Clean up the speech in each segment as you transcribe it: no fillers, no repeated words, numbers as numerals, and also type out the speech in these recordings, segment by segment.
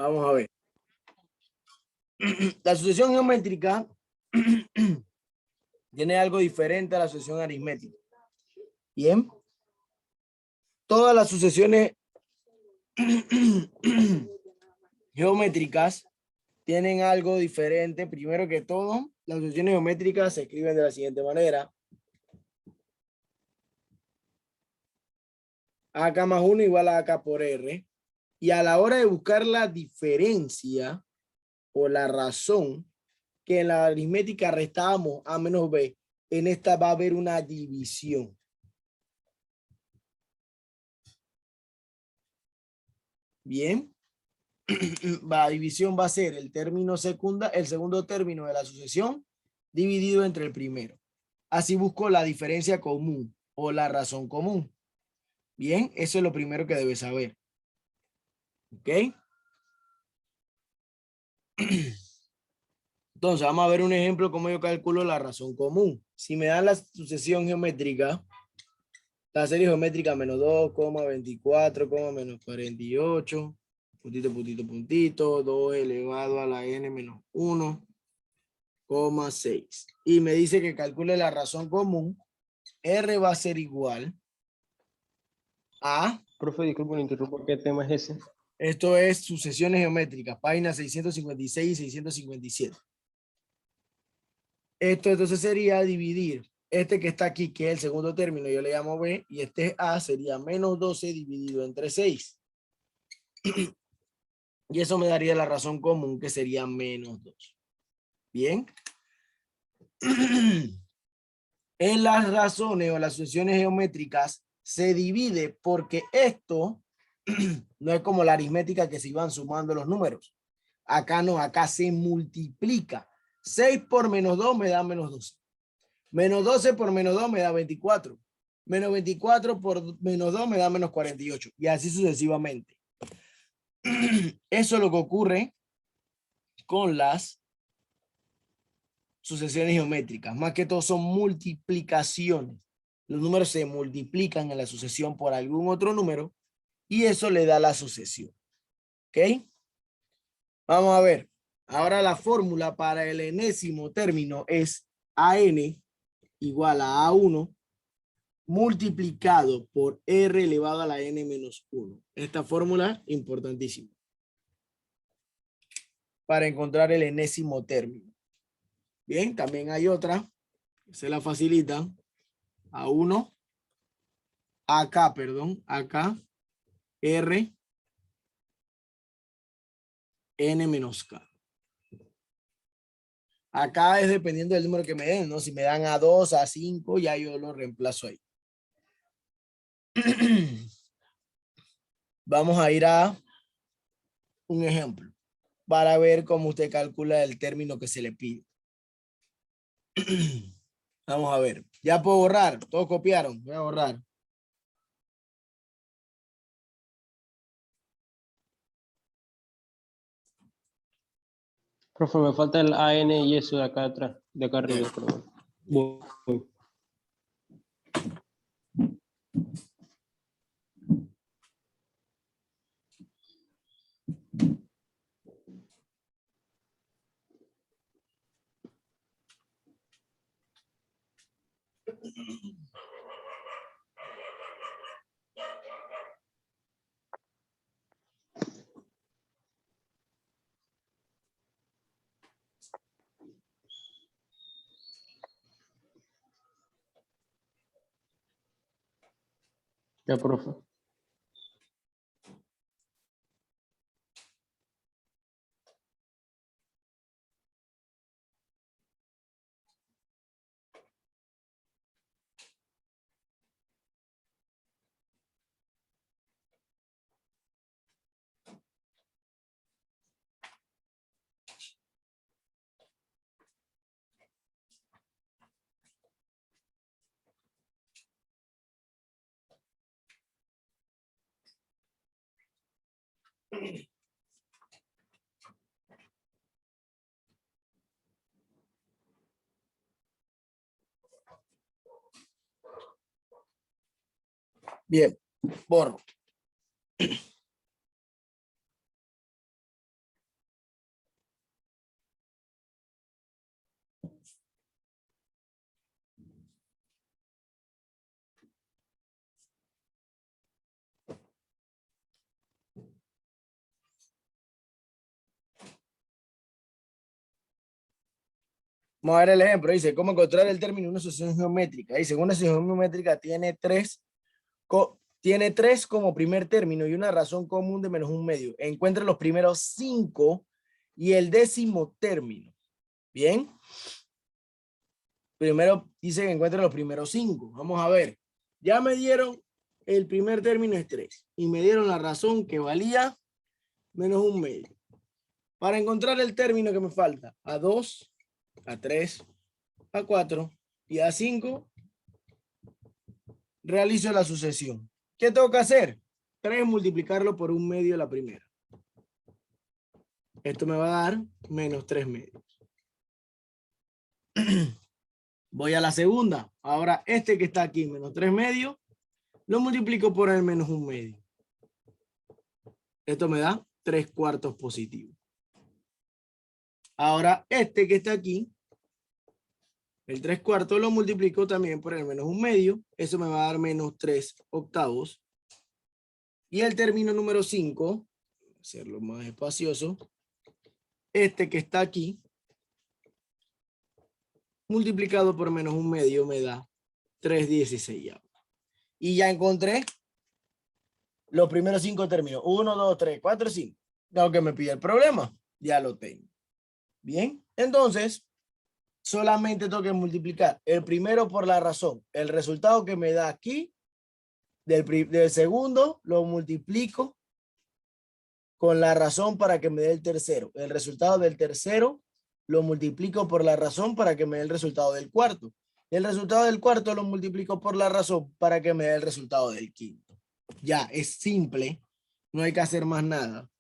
Vamos a ver. La sucesión geométrica tiene algo diferente a la sucesión aritmética. Bien. Todas las sucesiones geométricas tienen algo diferente. Primero que todo, las sucesiones geométricas se escriben de la siguiente manera. AK más 1 igual a AK por R. Y a la hora de buscar la diferencia o la razón que en la aritmética restábamos A menos B, en esta va a haber una división. Bien. La división va a ser el término el segundo término de la sucesión dividido entre el primero. Así busco la diferencia común o la razón común. Bien, eso es lo primero que debes saber. ¿Ok? Entonces, vamos a ver un ejemplo cómo yo calculo la razón común. Si me dan la sucesión geométrica, la serie geométrica menos 2, 24, menos 48, puntito, puntito, puntito, 2 elevado a la n menos 1, 6. Y me dice que calcule la razón común. R va a ser igual a... Profe, disculpe, le interrumpo, ¿qué tema es ese? Esto es sucesiones geométricas, páginas 656 y 657. Esto entonces sería dividir este que está aquí, que es el segundo término, yo le llamo B, y este es A, sería menos 12 dividido entre 6. Y eso me daría la razón común, que sería menos 2. Bien. En las razones o las sucesiones geométricas se divide porque esto no es como la aritmética que se iban sumando los números. Acá no, acá se multiplica. 6 por menos 2 me da menos 12. Menos 12 por menos 2 me da 24. Menos 24 por menos 2 me da menos 48. Y así sucesivamente. Eso es lo que ocurre con las sucesiones geométricas. Más que todo son multiplicaciones. Los números se multiplican en la sucesión por algún otro número y eso le da la sucesión. ¿Ok? Vamos a ver. Ahora la fórmula para el enésimo término es AN igual a A1 multiplicado por R elevado a la N menos 1. Esta fórmula importantísima para encontrar el enésimo término. Bien, también hay otra que se la facilita. A1, acá, perdón, acá, R, N menos K. Acá es dependiendo del número que me den, ¿no? Si me dan A2, A5, ya yo lo reemplazo ahí. Vamos a ir a un ejemplo para ver cómo usted calcula el término que se le pide. Vamos a ver. Ya puedo borrar. Todos copiaron. Voy a borrar. Profe, me falta el AN y eso de acá atrás, de acá arriba, perdón. Voy. Ya, profe. Bien, borro. Vamos a ver el ejemplo. Dice, ¿cómo encontrar el término de una asociación geométrica? Dice, una asociación geométrica tiene tres como primer término y una razón común de menos un medio. Encuentra los primeros 5 y el 10º término. Bien. Primero dice que encuentre los primeros 5. Vamos a ver. Ya me dieron el primer término es 3 y me dieron la razón que valía menos un medio. Para encontrar el término que me falta, a 2, a 3, a 4 y a 5, realizo la sucesión. ¿Qué tengo que hacer? 3 multiplicarlo por un medio la primera. Esto me va a dar menos 3 medios. Voy a la segunda. Ahora este que está aquí, menos 3 medios, lo multiplico por el menos un medio. Esto me da 3/4 positivo. Ahora este que está aquí, el 3/4 lo multiplico también por el menos un medio. Eso me va a dar menos 3/8. Y el término número 5, hacerlo más espacioso, este que está aquí, multiplicado por menos un medio me da 3/16. Y ya encontré los primeros 5 términos. 1, 2, 3, 4, 5. Lo que me pide el problema, ya lo tengo. Bien, entonces solamente tengo que multiplicar el primero por la razón. El resultado que me da aquí del segundo lo multiplico con la razón para que me dé el tercero. El resultado del tercero lo multiplico por la razón para que me dé el resultado del cuarto. El resultado del cuarto lo multiplico por la razón para que me dé el resultado del quinto. Ya, es simple. No hay que hacer más nada.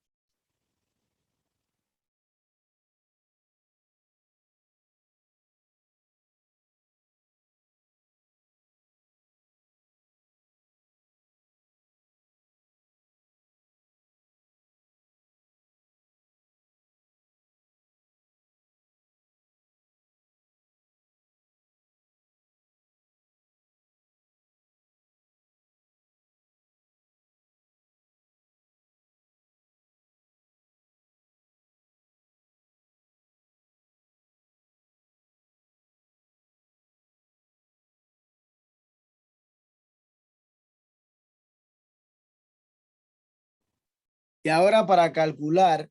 Y ahora para calcular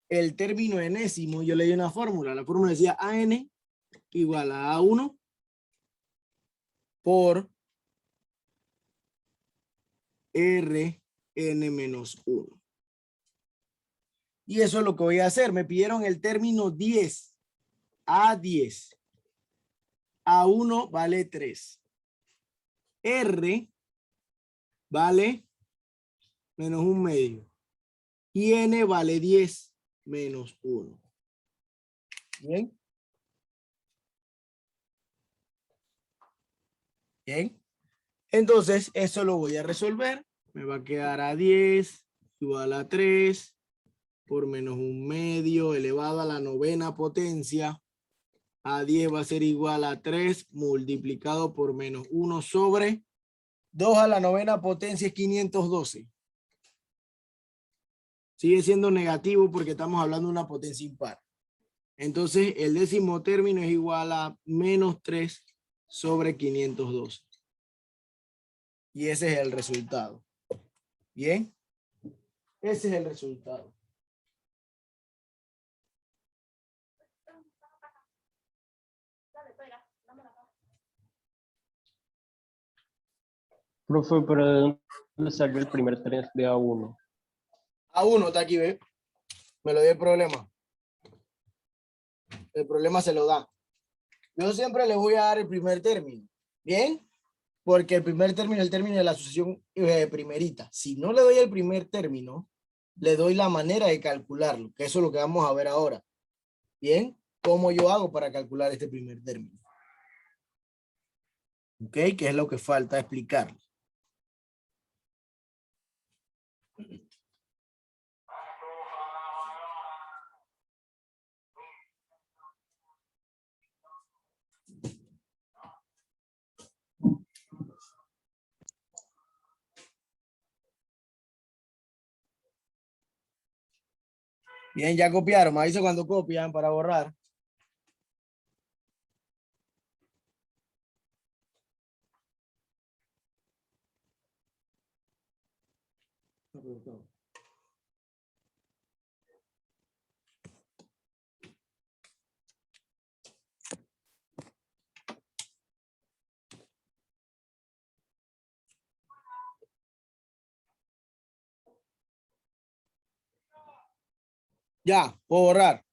el término enésimo, yo le di una fórmula. La fórmula decía AN igual a A1 por Rn menos 1. Y eso es lo que voy a hacer. Me pidieron el término 10. A10. A1 vale 3. R vale menos un medio. Y N vale 10 menos 1. ¿Bien? Bien. Entonces, eso lo voy a resolver. Me va a quedar a 10 igual a 3 por menos un medio elevado a la 9ª potencia. A 10 va a ser igual a 3 multiplicado por menos 1 sobre 2 a la 9ª potencia es 512. Sigue siendo negativo porque estamos hablando de una potencia impar. Entonces, el 10º término es igual a menos 3 sobre 512. Y ese es el resultado. ¿Bien? Ese es el resultado. Profe, pero ¿de dónde salió el primer 3 de A1? A1 está aquí, ¿ve? Me lo dio el problema. El problema se lo da. Yo siempre le voy a dar el primer término. ¿Bien? Porque el primer término es el término de la asociación primerita. Si no le doy el primer término, le doy la manera de calcularlo, que eso es lo que vamos a ver ahora. ¿Bien? ¿Cómo yo hago para calcular este primer término? ¿Ok? Que es lo que falta explicar. Bien, ya copiaron. Me avisa cuando copian para borrar. Ya, puedo borrar.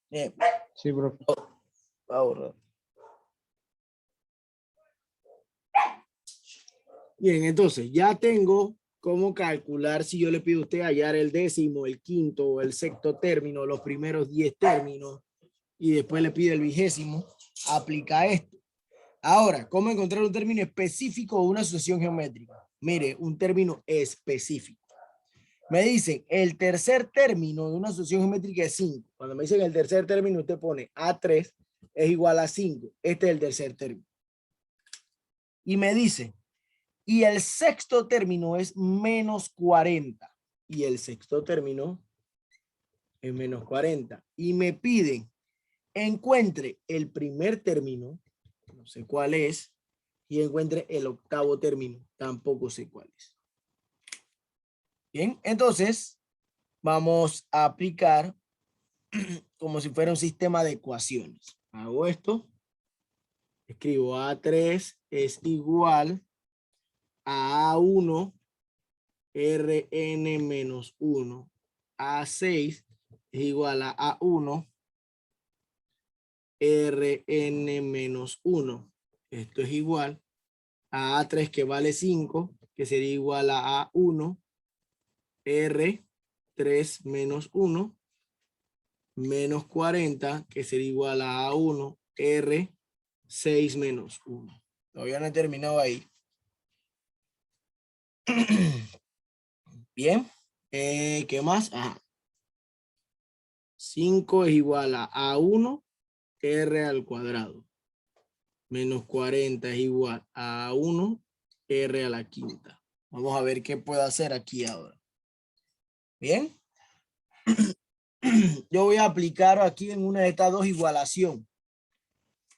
Bien, Sí, profe. voy a borrar. Bien, entonces ya tengo cómo calcular si yo le pido a usted hallar el décimo, el quinto o el sexto término, los primeros 10 términos, y después le pido el vigésimo, aplica esto. Ahora, ¿cómo encontrar un término específico o una asociación geométrica? Mire, un término específico. Me dicen, el tercer término de una asociación geométrica es 5. Cuando me dicen el tercer término, usted pone A3 es igual a 5. Este es el tercer término. Y me dice, y el sexto término es menos 40. Y el sexto término es menos 40. Y me piden, encuentre el primer término, no sé cuál es, y encuentre el octavo término, tampoco sé cuál es. Bien, entonces vamos a aplicar como si fuera un sistema de ecuaciones. Hago esto, escribo A3 es igual a A1 Rn menos 1. A6 es igual a A1 Rn menos 1. Esto es igual a A3 que vale 5, que sería igual a A1 R3 menos 1 menos 40, que sería igual a A1 R6 menos 1. Todavía no he terminado ahí. Bien. ¿Qué más? Ajá. 5 es igual a A1 R al cuadrado. Menos 40 es igual a 1 R a la quinta. Vamos a ver qué puedo hacer aquí ahora. Bien. Yo voy a aplicar aquí en una de estas dos igualación.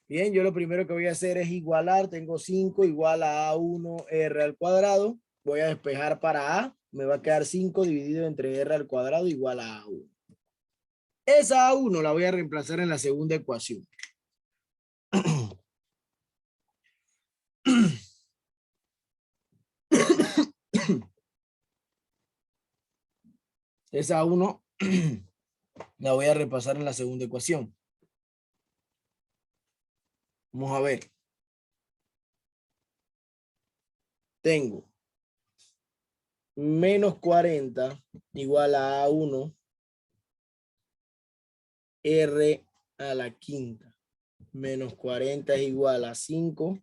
Bien, yo lo primero que voy a hacer es igualar. Tengo 5 igual a A1 R al cuadrado. Voy a despejar para A. Me va a quedar 5 dividido entre R al cuadrado igual a A1. Esa A1 la voy a reemplazar en la segunda ecuación. Esa A1 la voy a repasar en la segunda ecuación. Vamos a ver. Tengo menos 40 igual a A1 R a la quinta. Menos 40 es igual a 5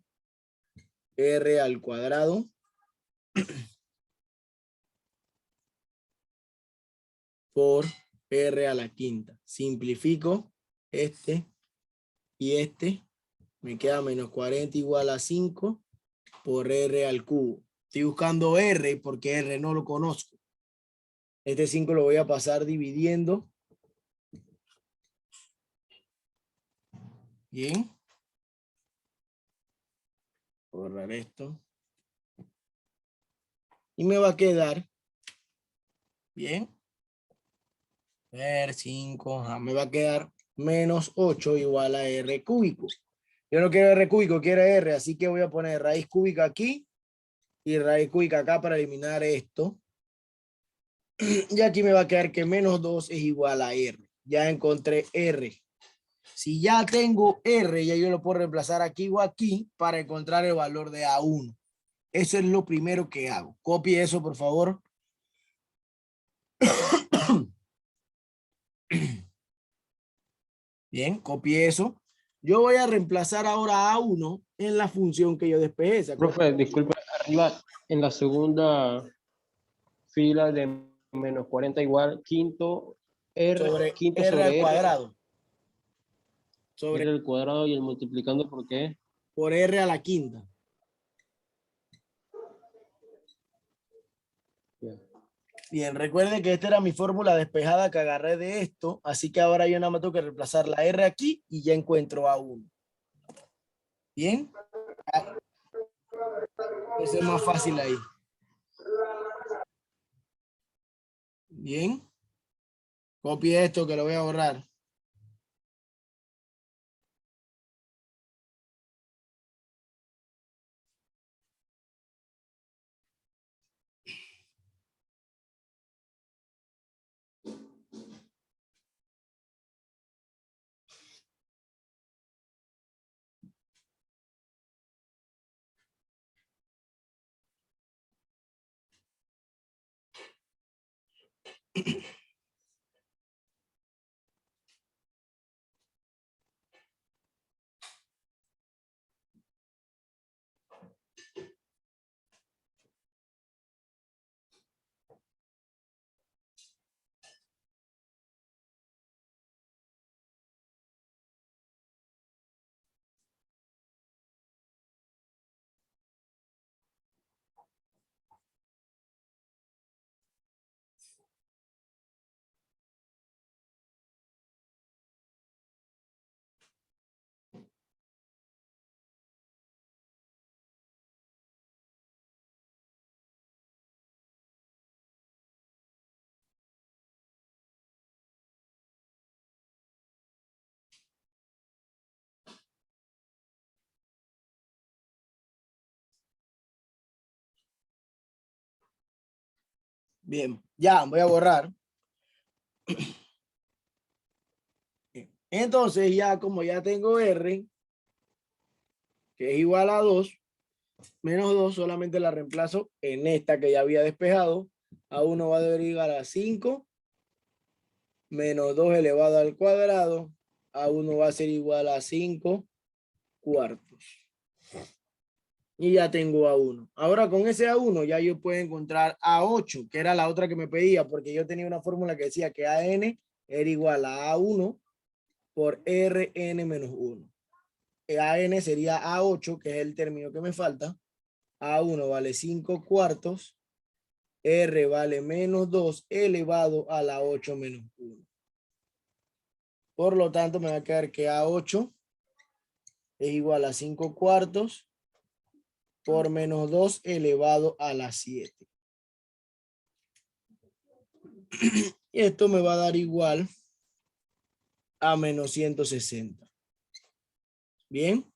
R al cuadrado por R a la quinta. Simplifico este y este. Me queda menos 40 igual a 5 por R al cubo. Estoy buscando R porque R no lo conozco. Este 5 lo voy a pasar dividiendo. Bien. Borrar esto. Y me va a quedar. Bien. Ver 5. Me va a quedar menos 8 igual a R cúbico. Yo no quiero R cúbico, quiero R. Así que voy a poner raíz cúbica aquí y raíz cúbica acá para eliminar esto. Y aquí me va a quedar que menos 2 es igual a R. Ya encontré R. Si ya tengo R, ya yo lo puedo reemplazar aquí o aquí para encontrar el valor de A1. Eso es lo primero que hago. Copie eso, por favor. Bien, copie eso. Yo voy a reemplazar ahora A1 en la función que yo despejé. ¿Se acuerdan? Profe, disculpe, arriba en la segunda fila de menos 40 igual, Sobre quinto R al sobre R, cuadrado. Sobre R al cuadrado y el multiplicando por qué. por R a la quinta. Ya. Bien, recuerden que esta era mi fórmula despejada que agarré de esto, así que ahora yo nada más tengo que reemplazar la R aquí y ya encuentro A1. Bien, eso es más fácil ahí. Bien, copie esto que lo voy a borrar. Bien, ya voy a borrar. Entonces ya como ya tengo R, que es igual a 2, menos 2 solamente la reemplazo en esta que ya había despejado. A1 va a derivar a 5 menos 2 elevado al cuadrado. A1 va a ser igual a 5 cuartos. Y ya tengo A1. Ahora con ese A1 ya yo puedo encontrar A8, que era la otra que me pedía, porque yo tenía una fórmula que decía que AN era igual a A1 por Rn menos 1. AN sería A8, que es el término que me falta. A1 vale 5 cuartos. R vale menos 2 elevado a la 8 menos 1. Por lo tanto, me va a quedar que A8 es igual a 5 cuartos por menos 2 elevado a la 7. Y esto me va a dar igual a menos 160. Bien.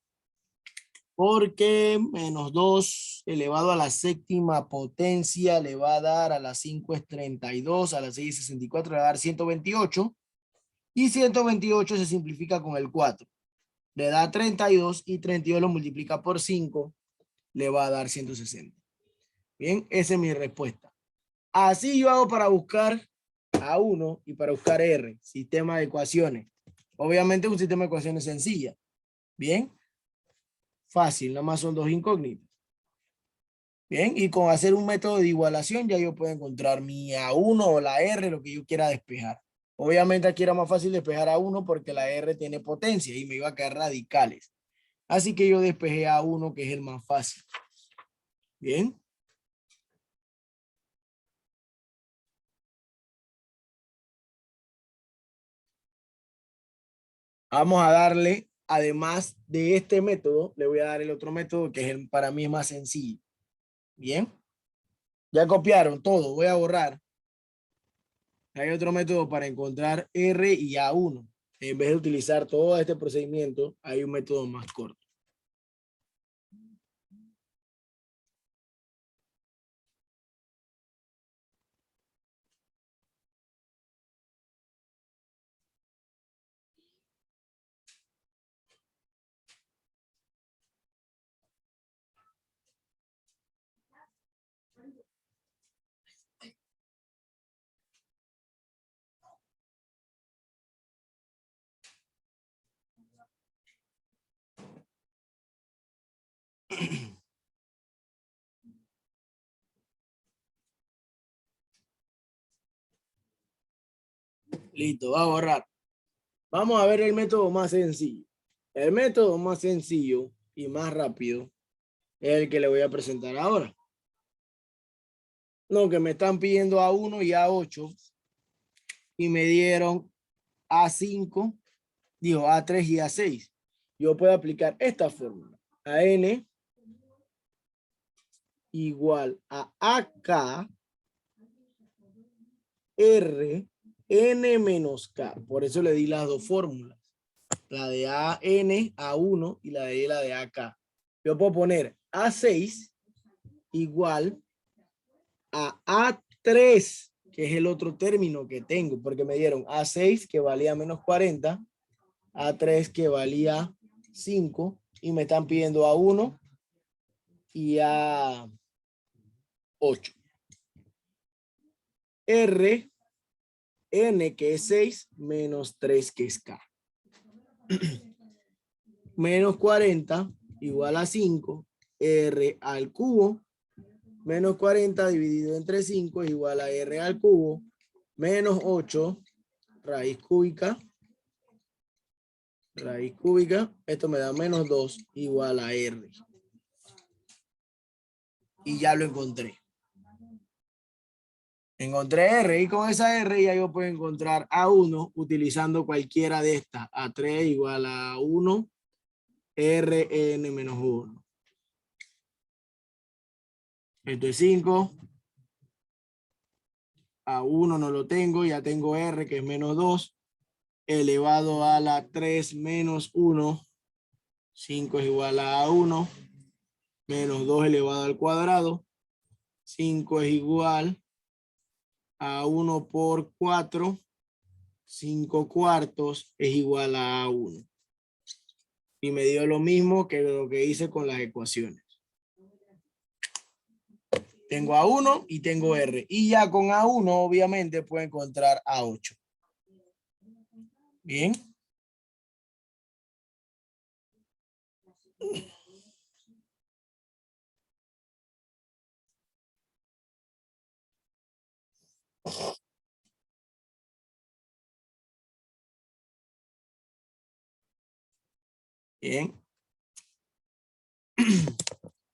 Porque menos 2 elevado a la séptima potencia le va a dar a la 5 es 32, a la 6 es 64, le va a dar 128. Y 128 se simplifica con el 4. Le da 32 y 32 lo multiplica por 5, le va a dar 160. Bien, esa es mi respuesta. Así yo hago para buscar A1 y para buscar R, sistema de ecuaciones. Obviamente un sistema de ecuaciones sencilla. Bien, fácil, nada más son dos incógnitas. Bien, y con hacer un método de igualación ya yo puedo encontrar mi A1 o la R, lo que yo quiera despejar. Obviamente aquí era más fácil despejar A1 porque la R tiene potencia y me iba a quedar radicales. Así que yo despejé A1, que es el más fácil. Bien. Vamos a darle, además de este método, le voy a dar el otro método que es para mí es más sencillo. Bien. Ya copiaron todo, voy a borrar. Hay otro método para encontrar R y A1. En vez de utilizar todo este procedimiento, hay un método más corto. Listo, va a borrar. Vamos a ver el método más sencillo. El método más sencillo y más rápido es el que le voy a presentar ahora. No, que me están pidiendo A1 y A8 y me dieron A5, digo A3 y A6. Yo puedo aplicar esta fórmula. AN igual a AK R N menos K. Por eso le di las dos fórmulas. La de AN, A1 y la de AK. Yo puedo poner A6 igual a A3, que es el otro término que tengo, porque me dieron A6 que valía menos 40, A3 que valía 5 y me están pidiendo A1 y A8. R, N que es 6 menos 3 que es K. Menos 40 igual a 5, R al cubo, menos 40 dividido entre 5 es igual a R al cubo, menos 8 raíz cúbica, esto me da menos 2 igual a R. Y ya lo encontré. Encontré R y con esa R ya yo puedo encontrar A1 utilizando cualquiera de estas. A3 igual a 1, Rn menos 1. Esto es 5. A1 no lo tengo, ya tengo R que es menos 2. Elevado a la 3 menos 1. 5 es igual a A1. Menos 2 elevado al cuadrado. 5 es igual A1 por 4, 5 cuartos es igual a A1. Y me dio lo mismo que lo que hice con las ecuaciones. Tengo A1 y tengo R. Y ya con A1 obviamente puedo encontrar A8. Bien. Bien.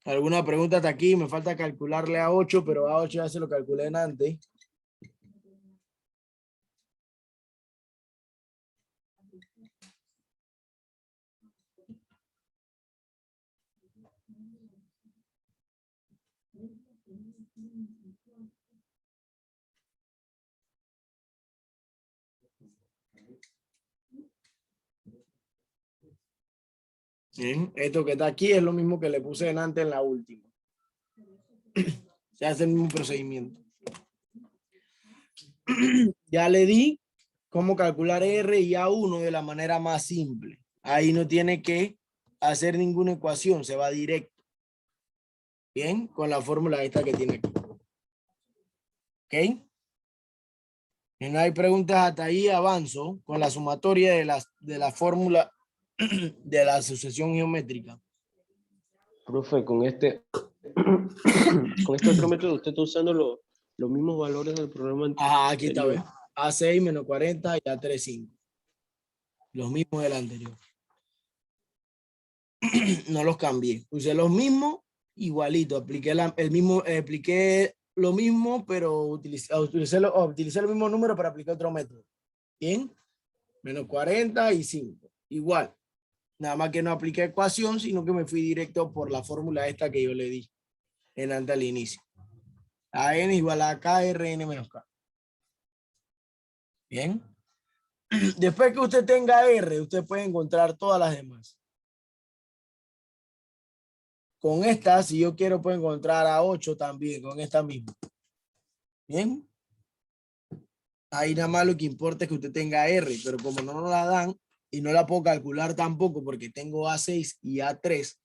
¿Alguna pregunta hasta aquí? Me falta calcularle a 8, pero a 8 ya se lo calculé en antes. Bien. Esto que está aquí es lo mismo que le puse en antes en la última. Se hace el mismo procedimiento. Ya le di cómo calcular R y A1 de la manera más simple. Ahí no tiene que hacer ninguna ecuación, se va directo. Bien, con la fórmula esta que tiene aquí. ¿Ok? Y no hay preguntas hasta ahí, avanzo con la sumatoria de la fórmula de la sucesión geométrica. Profe, con este otro método usted está usando los mismos valores del programa anterior. Ajá, aquí está, ¿ves? A6 menos 40 y A3, 5. Los mismos del anterior. No los cambié. Usé los mismos, igualito. Apliqué lo mismo, pero utilicé el mismo número para aplicar otro método. Bien. Menos 40 y 5. Igual. Nada más que no apliqué ecuación, sino que me fui directo por la fórmula esta que yo le di en antes al inicio. AN igual a KRN menos K. Bien. Después que usted tenga R, usted puede encontrar todas las demás. Con esta, si yo quiero, puedo encontrar a 8 también, con esta misma. Bien. Ahí nada más lo que importa es que usted tenga R, pero como no nos la dan y no la puedo calcular tampoco porque tengo A6 y A3,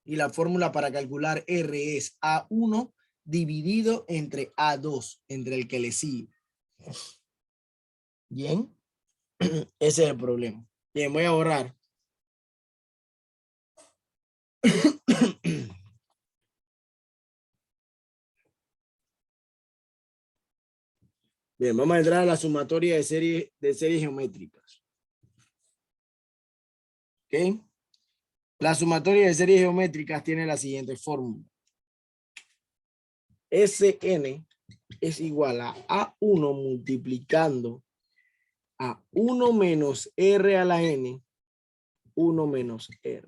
y la fórmula para calcular R es A1 dividido entre A2, entre el que le sigue. Bien. Ese es el problema. Bien, voy a borrar. Bien, vamos a entrar a la sumatoria de series geométricas. ¿Ok? La sumatoria de series geométricas tiene la siguiente fórmula. Sn es igual a A1 multiplicando a 1 menos R a la N, 1 menos R.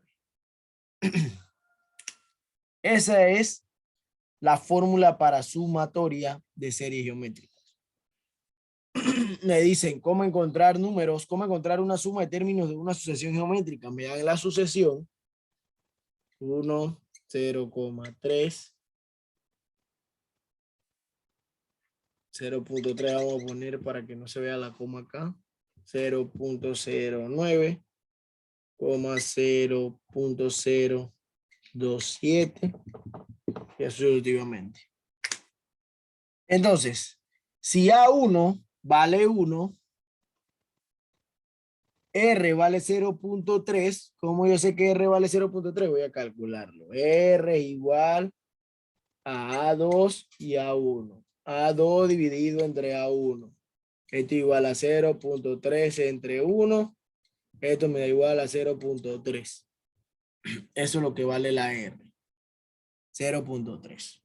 Esa es la fórmula para sumatoria de series geométricas. Me dicen cómo encontrar números, cómo encontrar una suma de términos de una sucesión geométrica. Me dan la sucesión 1, 0,3, 0.3 vamos a poner para que no se vea la coma acá, 0.09, 0.027 y así sucesivamente. Entonces, si A1 vale 1, R vale 0.3, ¿cómo yo sé que R vale 0.3? Voy a calcularlo. R es igual a A2 y A1. A2 dividido entre A1. Esto igual a 0.3 entre 1. Esto me da igual a 0.3. Eso es lo que vale la R. 0.3.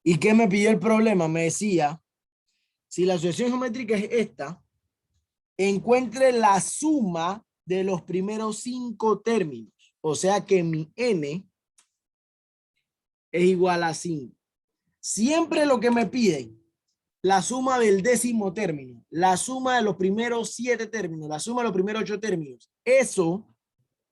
¿Y qué me pidió el problema? Me decía, si la sucesión geométrica es esta, encuentre la suma de los primeros 5 términos. O sea que mi N es igual a 5. Siempre lo que me piden, la suma del 10º término, la suma de los primeros 7 términos, la suma de los primeros 8 términos. Eso,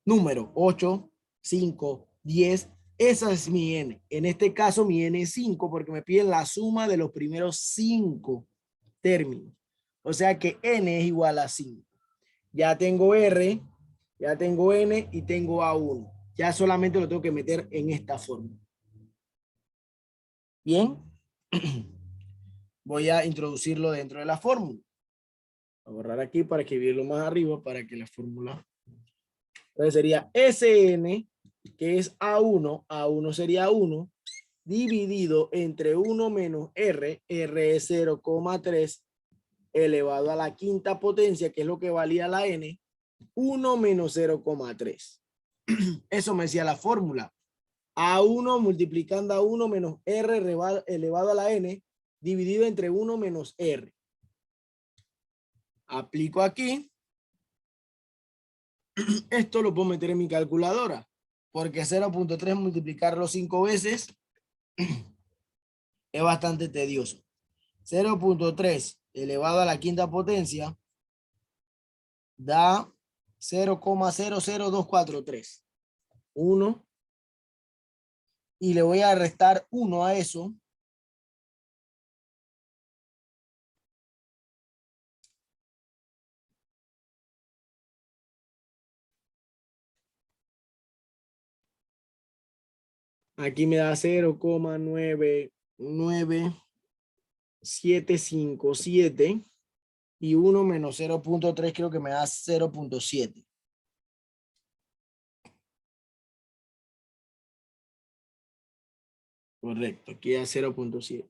número 8, 5, 10, Esa es mi n. En este caso mi n es 5 porque me piden la suma de los primeros 5 términos. O sea que n es igual a 5. Ya tengo r, ya tengo n y tengo a1. Ya solamente lo tengo que meter en esta forma. Bien. Voy a introducirlo dentro de la fórmula. Voy a borrar aquí para escribirlo más arriba para que la fórmula. Entonces sería Sn, que es A1, A1 sería 1, dividido entre 1 menos R, R es 0,3, elevado a la quinta potencia, que es lo que valía la N, 1 menos 0,3. Eso me decía la fórmula. A1 multiplicando a 1 menos R elevado a la N, dividido entre 1 menos R. Aplico aquí. Esto lo puedo meter en mi calculadora, porque 0.3 multiplicarlo 5 veces es bastante tedioso. 0.3 elevado a la quinta potencia da 0,00243. 1. Y le voy a restar 1 a eso. Aquí me da 0,99757 y 1 menos 0.3 creo que me da 0.7. Correcto, aquí da 0.7.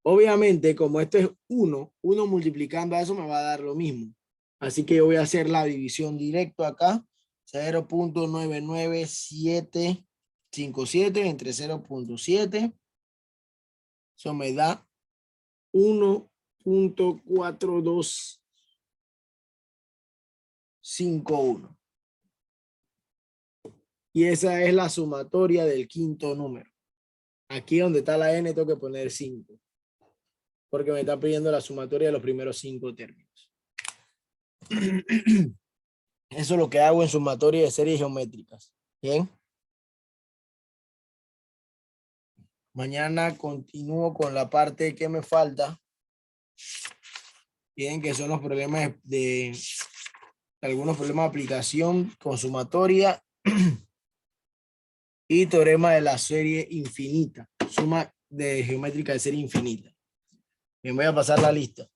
Obviamente, como esto es 1 multiplicando a eso me va a dar lo mismo. Así que yo voy a hacer la división directo acá. 0.99757 entre 0.7. Eso me da 1.4251. Y esa es la sumatoria del quinto número. Aquí donde está la n tengo que poner 5. Porque me está pidiendo la sumatoria de los primeros 5 términos. Eso es lo que hago en sumatoria de series geométricas. Bien. Mañana continúo con la parte que me falta. Bien, que son los problemas de algunos problemas de aplicación con sumatoria y teorema de la serie infinita. Suma de geométrica de serie infinita. Bien, voy a pasar la lista.